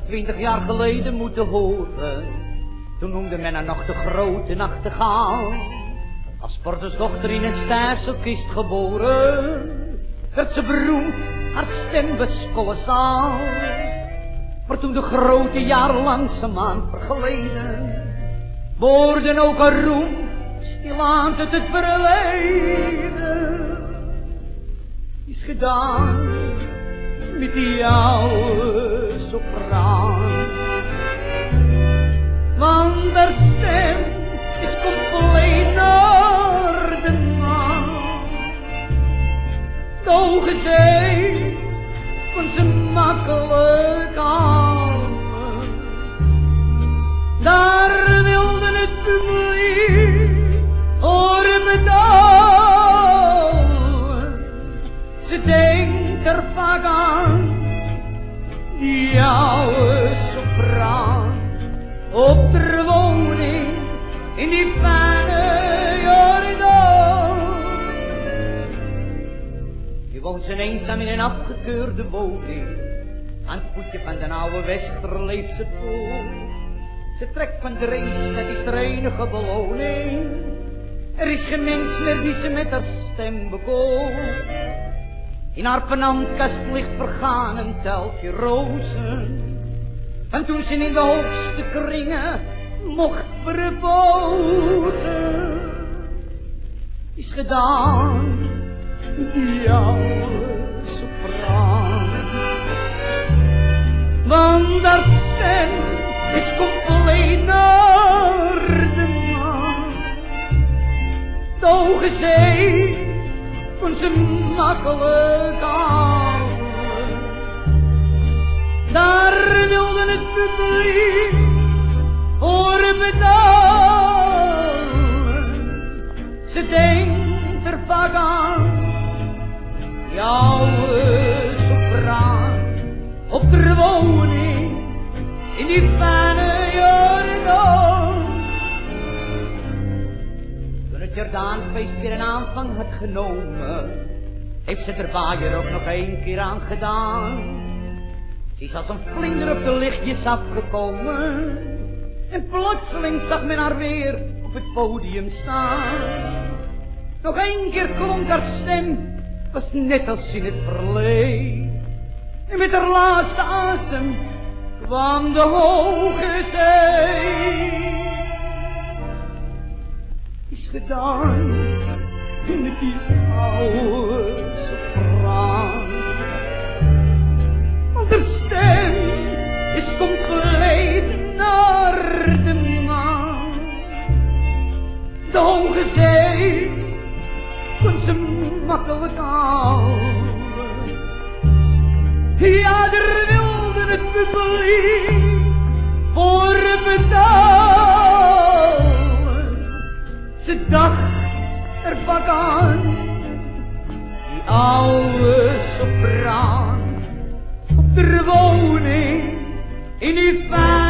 20 jaar geleden moeten horen. Toen noemde men haar nog de grote nachtegaal. Als portersdochter in een stijfselkist geboren, werd ze beroemd, haar stem was kolossaal. Maar toen de grote jaren langzaamaan vergleden, worden ook haar roem stilaan tot het verleden. Is gedaan met die oude sopraan. Want haar stem is compleet naar de maan. De ogen zij kon ze makkelijk houden. Daar wilde het publiek horen bedouwen. Ze denkt er vaak aan, die oude sopraan. Op de woning in die fijne Jordaan. Je woont ze eenzaam in een afgekeurde woning. Aan het voetje van de oude Wester leeft ze voort. Ze trekt van de race, dat is de enige beloning. Er is geen mens meer die ze met haar stem bekoort. In haar penantkast ligt vergaan een teltje rozen. En toen ze in de hoogste kringen mocht verpozen, is gedaan die oude sopraan. Want haar stem is compleet naar de maan. De ogen zij kon ze makkelijk houden. Daar wilde het publiek horen bedouwen. Ze denkt er vaak aan, die oude sopraan. Op de woning in die fijne Jordaan. Toen het Jordaanfeest weer een aanvang had genomen, heeft ze er waaier ook nog 1 keer aan gedaan. Ze is als een vlinder op de lichtjes afgekomen. En plotseling zag men haar weer op het podium staan. Nog 1 keer klonk haar stem, was net als in het verleden. En met haar laatste asem kwam de hoge zee. Is gedaan met die oude sopraan. De stem is compleet naar de maan. De hoge zee kon ze makkelijk houden. Ja, er wilde het publiek voor bedouwen. Ze dacht er vaak aan, die oude sopraan. De woning in die fijn